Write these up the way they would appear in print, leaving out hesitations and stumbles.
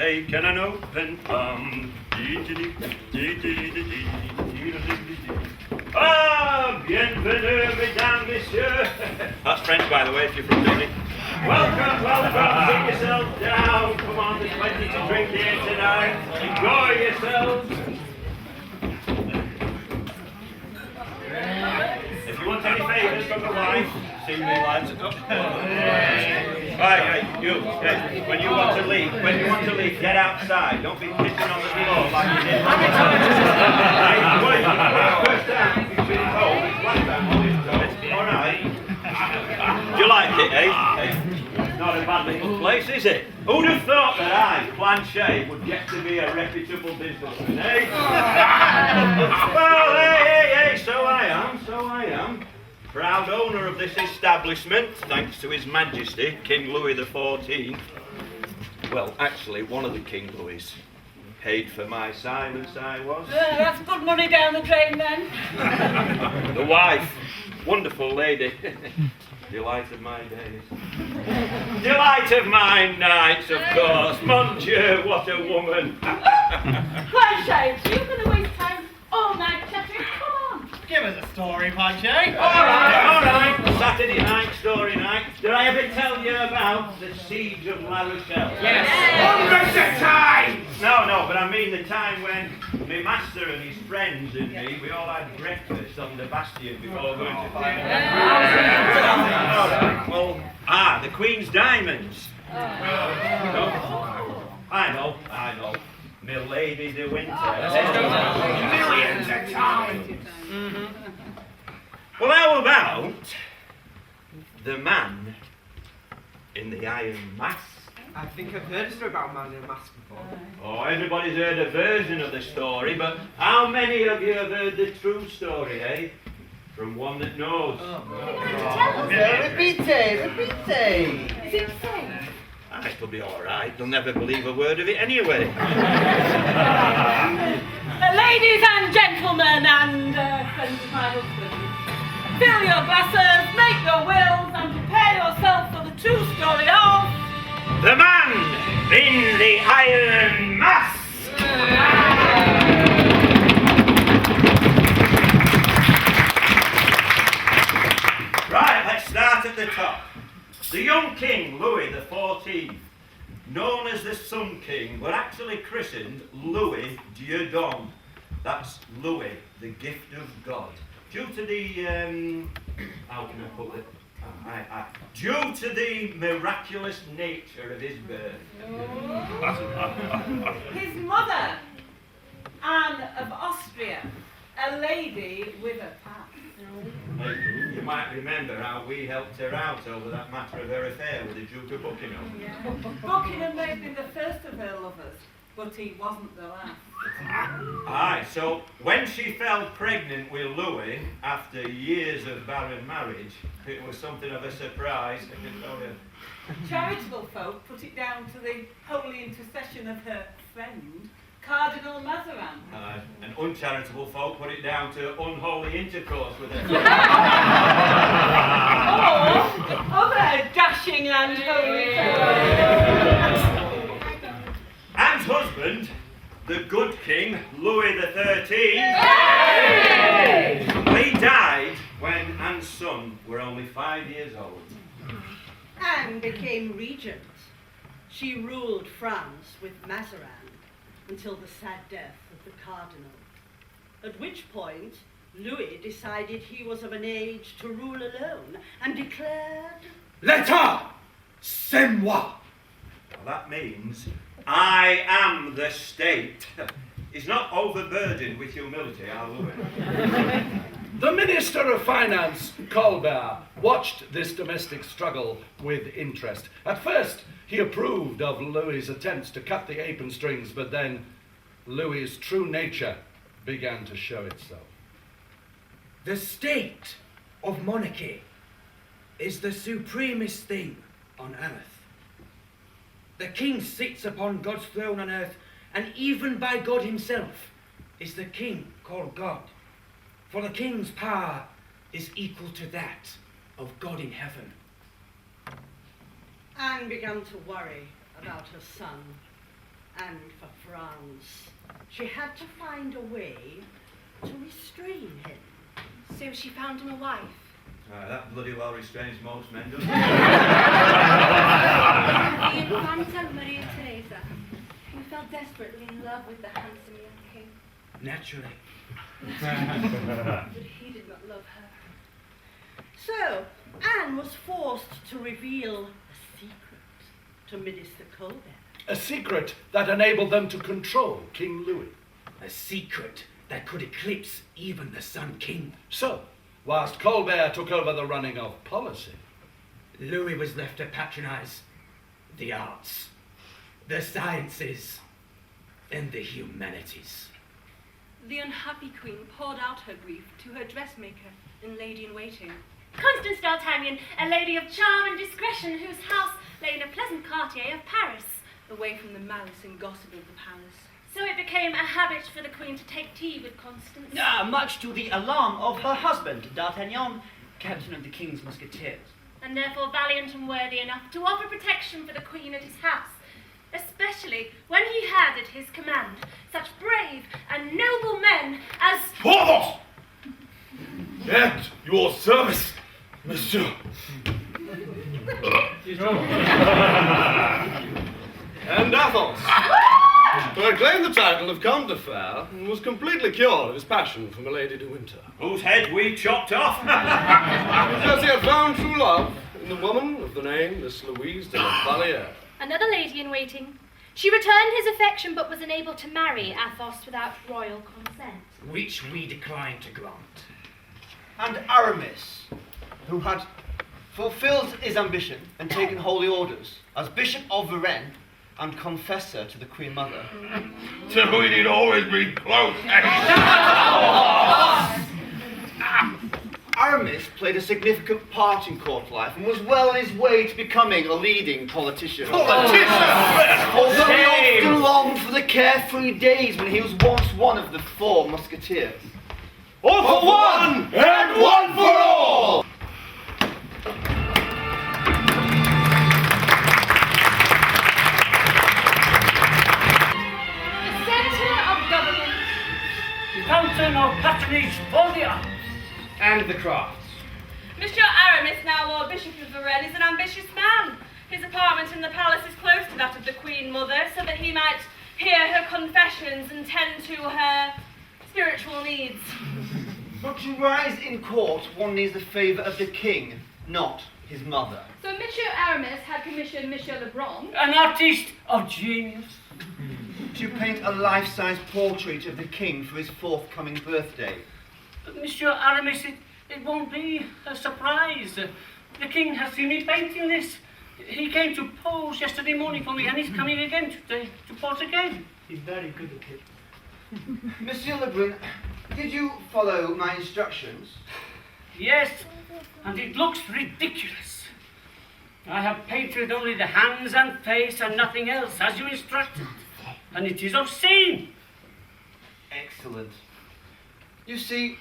take and an open palm. Ah, bienvenue, mesdames, messieurs. That's French, by the way, if you're from Italy. Welcome, welcome. Sit yourselves down. Come on, there's plenty to drink here tonight. Enjoy yourselves. If you want any favours from the wife, see me, lads. Right, you. When you want to leave, get outside. Don't be pissing on the floor like you did last time. First down. It's been cold. It's black down. All right. Do you like it, eh? It's not a bad little place, is it? Who'd have thought that I, Planchet, would get to be a reputable businessman, eh? Well, hey, so I am. Proud owner of this establishment, thanks to His Majesty, King Louis XIV. Well, actually, one of the King Louis. Paid for my silence, I was. That's good money down the drain, then. The wife, wonderful lady. Delight of my days. Delight of my nights, of course. Mon Dieu, what a woman. Planchet, you're going to waste time all night chattering. Come on. Give us a story, Planchet. All right. Saturday night, story night. Did I ever tell you about the siege of La Rochelle? Yes. Hundreds of times. No, but I mean the time when my master and his friends and me, we all had breakfast on the bastion before going to fight. Well, the Queen's diamonds. I know. My Lady de Winter. Millions of times. Well, how about the man in the iron mask? I think I've heard a story about a man in a mask before. Oh, everybody's heard a version of the story, but how many of you have heard the true story, eh? From one that knows. Repeat it. Is it safe? It'll be all right. They'll never believe a word of it anyway. Ladies and gentlemen and friends of my husband, fill your glasses, make your wills, and prepare yourself for the true story of The Man in the Iron Mask! Right, let's start at the top. The young king, Louis XIV, known as the Sun King, but actually christened Louis Dieudonné. That's Louis, the gift of God. Due to the, how can I put it? Due to the miraculous nature of his birth. his mother, Anne of Austria, a lady with a past. You might remember how we helped her out over that matter of her affair with the Duke of Buckingham. Yeah. Buckingham may have been the first of her lovers, but he wasn't the last. Aye, so when she fell pregnant with Louis after years of barren marriage, it was something of a surprise, I can tell you. Charitable folk put it down to the holy intercession of her friend, Cardinal Mazarin. And uncharitable folk put it down to unholy intercourse with her. Or other dashing and holy folk. Anne's husband, the good king, Louis XIII, he died when Anne's son were only 5 years old. Anne became regent. She ruled France with Mazarin until the sad death of the cardinal, at which point Louis decided he was of an age to rule alone and declared, L'État, c'est moi. Well, that means, I am the state. He's not overburdened with humility, our Louis. The Minister of Finance, Colbert, watched this domestic struggle with interest. At first, he approved of Louis's attempts to cut the apron strings, but then Louis's true nature began to show itself. The state of monarchy is the supremest thing on earth. The king sits upon God's throne on earth, and even by God himself is the king called God. For the king's power is equal to that of God in heaven. Anne began to worry about her son and for France. She had to find a way to restrain him. So she found him a wife. That bloody well restrains most men, doesn't it? The Infanta Maria Teresa, who fell desperately in love with the handsome young king. Naturally. But he did not love her. So Anne was forced to reveal a secret to Minister Colbert. A secret that enabled them to control King Louis. A secret that could eclipse even the Sun King. So, whilst Colbert took over the running of policy, Louis was left to patronize the arts, the sciences, and the humanities. The unhappy queen poured out her grief to her dressmaker and lady-in-waiting. Constance d'Artagnan, a lady of charm and discretion, whose house lay in a pleasant quartier of Paris. Away from the malice and gossip of the palace. So it became a habit for the queen to take tea with Constance. Much to the alarm of her husband, D'Artagnan, captain of the king's musketeers. And therefore valiant and worthy enough to offer protection for the queen at his house, especially when he had at his command such brave and noble men as... Porthos! At your service, monsieur. And Athos, who had claimed the title of Comte de Fer, was completely cured of his passion for Milady de Winter. Whose head we chopped off. Because he had found true love in the woman of the name Miss Louise de la Valliere. Another lady in waiting. She returned his affection but was unable to marry Athos without royal consent. Which we declined to grant. And Aramis, who had fulfilled his ambition and taken holy orders as Bishop of Varennes and confessor to the Queen Mother. So we need always be close. Aramis played a significant part in court life and was well on his way to becoming a leading politician. Although he often longed for the carefree days when he was once one of the 4 musketeers. All for one and one for all. The centre of government. The fountain of patronage for the arts and the crafts. Monsieur Aramis, now Lord Bishop of Varennes, is an ambitious man. His apartment in the palace is close to that of the Queen Mother, so that he might hear her confessions and tend to her spiritual needs. But to rise in court, one needs the favour of the king, not his mother. So Monsieur Aramis had commissioned Monsieur Lebrun, An artist of genius. To paint a life-size portrait of the king for his forthcoming birthday. Monsieur Aramis, it won't be a surprise. The king has seen me painting this. He came to pose yesterday morning for me, and he's coming again today to pose again. He's very good at it. Monsieur Lebrun, did you follow my instructions? Yes, and it looks ridiculous. I have painted only the hands and face and nothing else, as you instructed. And it is obscene. Excellent. You see,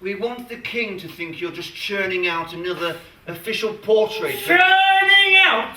we want the king to think you're just churning out another official portrait. Churning out!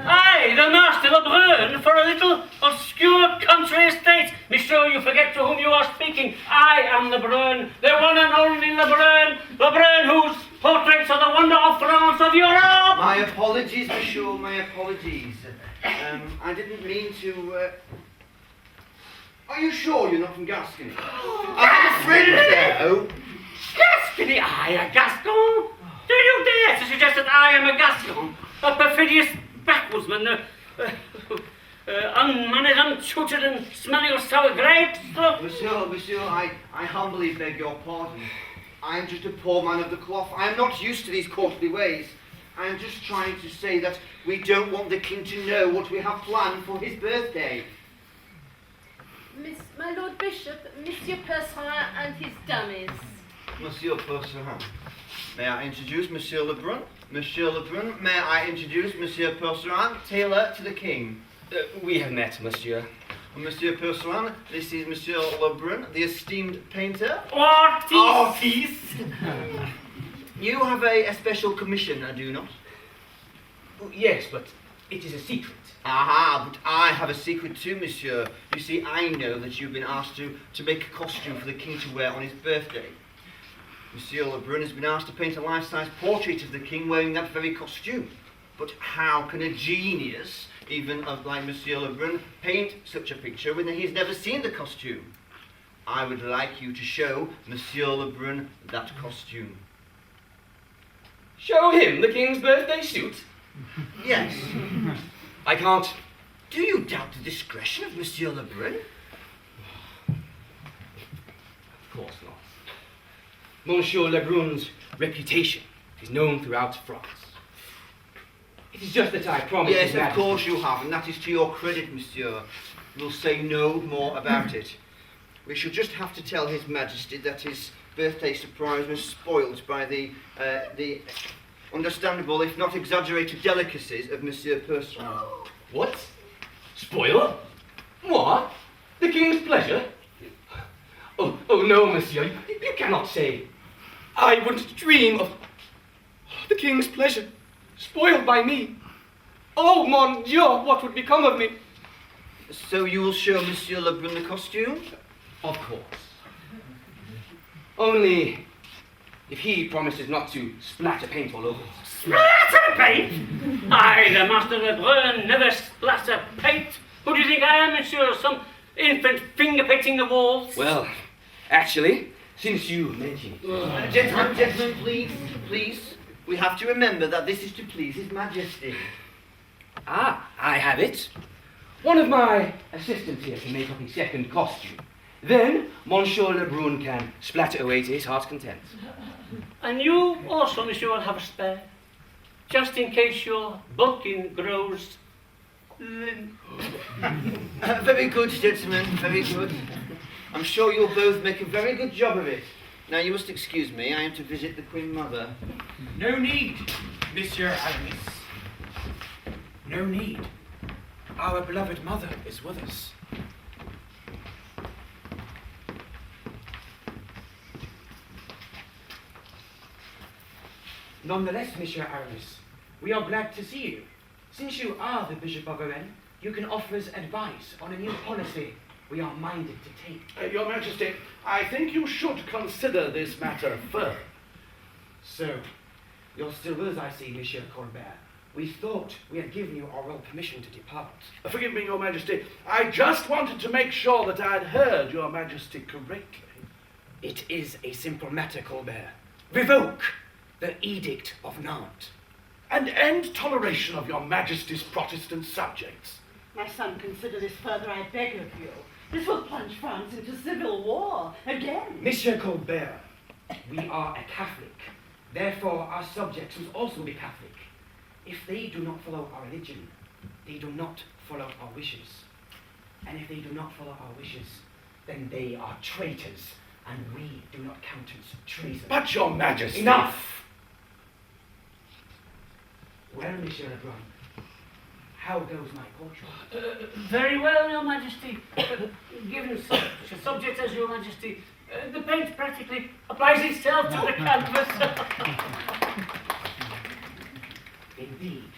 I, the Master Lebrun, for a little obscure country estate. Monsieur, you forget to whom you are speaking. I am Lebrun, the one and only Lebrun. Lebrun whose portraits are the wonder of France, of Europe. My apologies, monsieur, my apologies. I didn't mean to... Are you sure you're not from Gascony? I have a friend there. Oh. Gascony, I, a Gascon? Do you dare to suggest that I am a Gascon? A perfidious backwoodsman, unmannered, untutored, and smelling of sour grapes? Monsieur, I humbly beg your pardon. I am just a poor man of the cloth. I am not used to these courtly ways. I am just trying to say that we don't want the king to know what we have planned for his birthday. My Lord Bishop, Monsieur Percerin and his dummies. Monsieur Percerin. May I introduce Monsieur Lebrun? Monsieur Lebrun, may I introduce Monsieur Percerin, tailor to the king? We have met, monsieur. Monsieur Percerin, this is Monsieur Lebrun, the esteemed painter. Artiste! You have a special commission, do you not? Yes, but it is a secret. Aha, but I have a secret too, monsieur. You see, I know that you've been asked to make a costume for the king to wear on his birthday. Monsieur Lebrun has been asked to paint a life-size portrait of the king wearing that very costume. But how can a genius, even like Monsieur Lebrun, paint such a picture when he's never seen the costume? I would like you to show Monsieur Lebrun that costume. Show him the king's birthday suit? Yes. I can't. Do you doubt the discretion of Monsieur Lebrun? Of course not. Monsieur Lebrun's reputation is known throughout France. It is just that I promised Yes, His of Majesty. course you have, and that is to your credit, monsieur. We'll say no more about it. We shall just have to tell His Majesty that his birthday surprise was spoilt by the understandable, if not exaggerated, delicacies of Monsieur Purcell. What? Spoil? What? The king's pleasure? Oh no, monsieur. You cannot say. I wouldn't dream of the king's pleasure spoiled by me. Oh, mon Dieu, what would become of me? So you will show Monsieur Lebrun the costume? Of course. Only if he promises not to splatter paint all over it. Splatter paint? I, the Master Lebrun, never splatter paint. Who do you think I am, monsieur? Some infant finger painting the walls? Well, actually, since you mentioned it. Gentlemen, please. We have to remember that this is to please His Majesty. Ah, I have it. One of my assistants here can make up a second costume. Then, Monsieur Lebrun can splatter away to his heart's content. And you also, monsieur, will have a spare. Just in case your bulking grows thin. Very good, gentlemen, very good. I'm sure you'll both make a very good job of it. Now, you must excuse me, I am to visit the Queen Mother. No need, Monsieur Aramis. No need. Our beloved mother is with us. Nonetheless, Monsieur Aramis, we are glad to see you. Since you are the Bishop of Rennes, you can offer us advice on a new policy we are minded to take. Your Majesty, I think you should consider this matter further. So, you're still with us, I see, Monsieur Colbert. We thought we had given you our royal permission to depart. Forgive me, Your Majesty. I just wanted to make sure that I'd heard Your Majesty correctly. It is a simple matter, Colbert. Revoke the Edict of Nantes. And end toleration of Your Majesty's Protestant subjects. My son, consider this further, I beg of you. This will plunge France into civil war again. Monsieur Colbert, we are a Catholic. Therefore, our subjects must also be Catholic. If they do not follow our religion, they do not follow our wishes. And if they do not follow our wishes, then they are traitors, and we do not countenance treason. But Your Majesty... Enough! Well, Monsieur Lebrun, how goes my portrait? Very well, Your Majesty. Given such a subject as Your Majesty, the paint practically applies itself to the canvas. Indeed.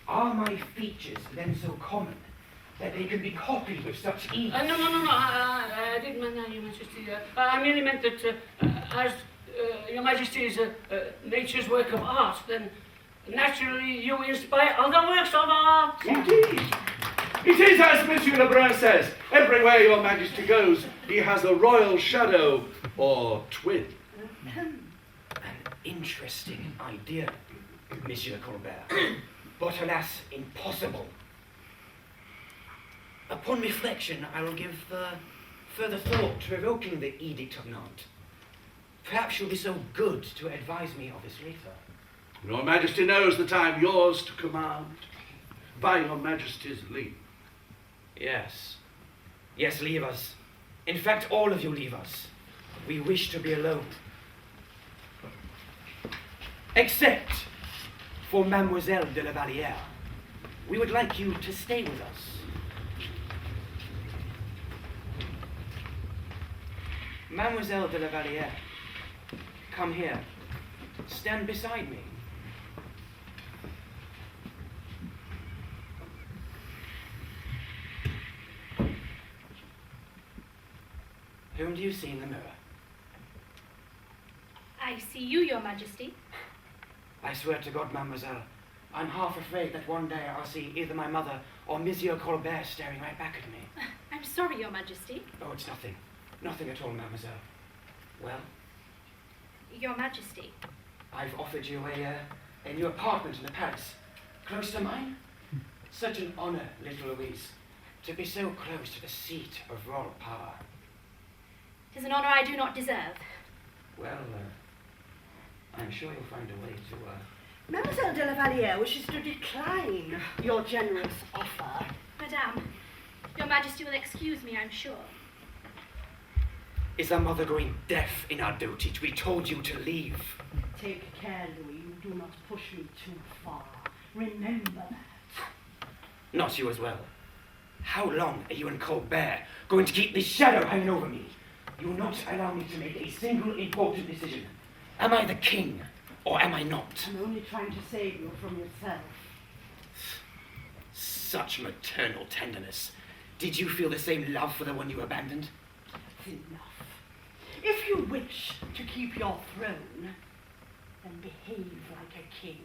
Are my features then so common that they can be copied with such ease? No. I didn't mean that, Your Majesty. I merely meant that as Your Majesty is nature's work of art, then naturally you inspire other works of art. Indeed. It is as Monsieur Lebrun says. Everywhere Your Majesty goes, he has a royal shadow or twin. An interesting idea, Monsieur Colbert, but alas, impossible. Upon reflection, I will give further thought to revoking the Edict of Nantes. Perhaps you'll be so good to advise me of this later. Your Majesty knows that I am yours to command, by Your Majesty's leave. Yes. Yes, leave us. In fact, all of you leave us. We wish to be alone. Except for Mademoiselle de la Vallière. We would like you to stay with us. Mademoiselle de la Vallière, come here. Stand beside me. Whom do you see in the mirror? I see you, Your Majesty. I swear to God, mademoiselle, I'm half afraid that one day I'll see either my mother or Monsieur Colbert staring right back at me. I'm sorry, Your Majesty. Oh, it's nothing. Nothing at all, mademoiselle. Well, Your Majesty. I've offered you a new apartment in Paris, close to mine. Such an honor, little Louise, to be so close to the seat of royal power. 'Tis an honor I do not deserve. Well, I'm sure you'll find a way to, Mademoiselle de la Valliere wishes to decline your generous offer. Madame, Your Majesty will excuse me, I'm sure. Is our mother going deaf in our dotage? We told you to leave. Take care, Louis, you do not push me too far. Remember that. Not you as well. How long are you and Colbert going to keep this shadow hanging over me? You will not allow me to make a single important decision. Am I the king, or am I not? I'm only trying to save you from yourself. Such maternal tenderness. Did you feel the same love for the one you abandoned? That's enough. If you wish to keep your throne, then behave like a king.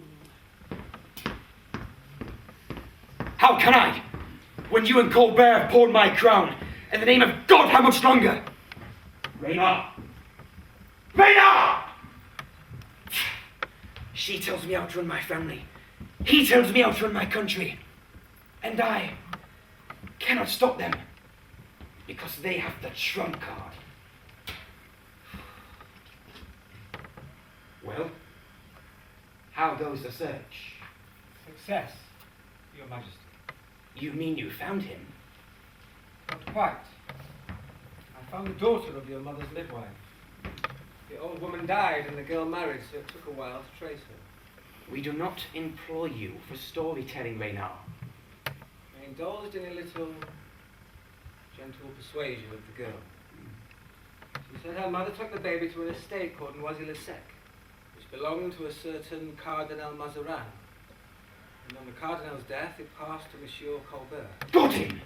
How can I? When you and Colbert have poured my crown, in the name of God, how much longer? Reynard! Reynard! She tells me how to run my family. He tells me how to run my country. And I cannot stop them because they have the trump card. Well, how goes the search? Success, Your Majesty. You mean you found him? Not quite. I found the daughter of your mother's midwife. The old woman died and the girl married, so it took a while to trace her. We do not employ you for storytelling, Reynard. I indulged in a little gentle persuasion of the girl. She said her mother took the baby to an estate called Noisy-le-Sec, which belonged to a certain Cardinal Mazarin. And on the Cardinal's death, it passed to Monsieur Colbert. Got him!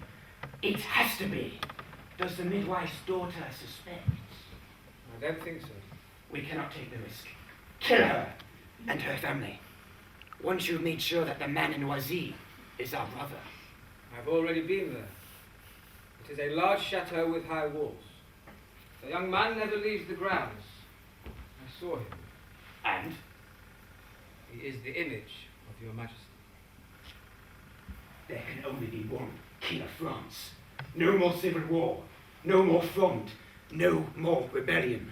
It has to be. Does the midwife's daughter suspect? I don't think so. We cannot take the risk. Kill her and her family. Once you've made sure that the man in Noisy is our brother. I've already been there. It is a large chateau with high walls. The young man never leaves the grounds. I saw him. And? He is the image of your Majesty. There can only be one King of France. No more civil war. No more Fronde. No more rebellion.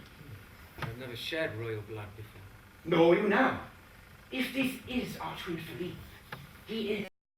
I've never shed royal blood before. Nor you now. If this is our true Philippe, he is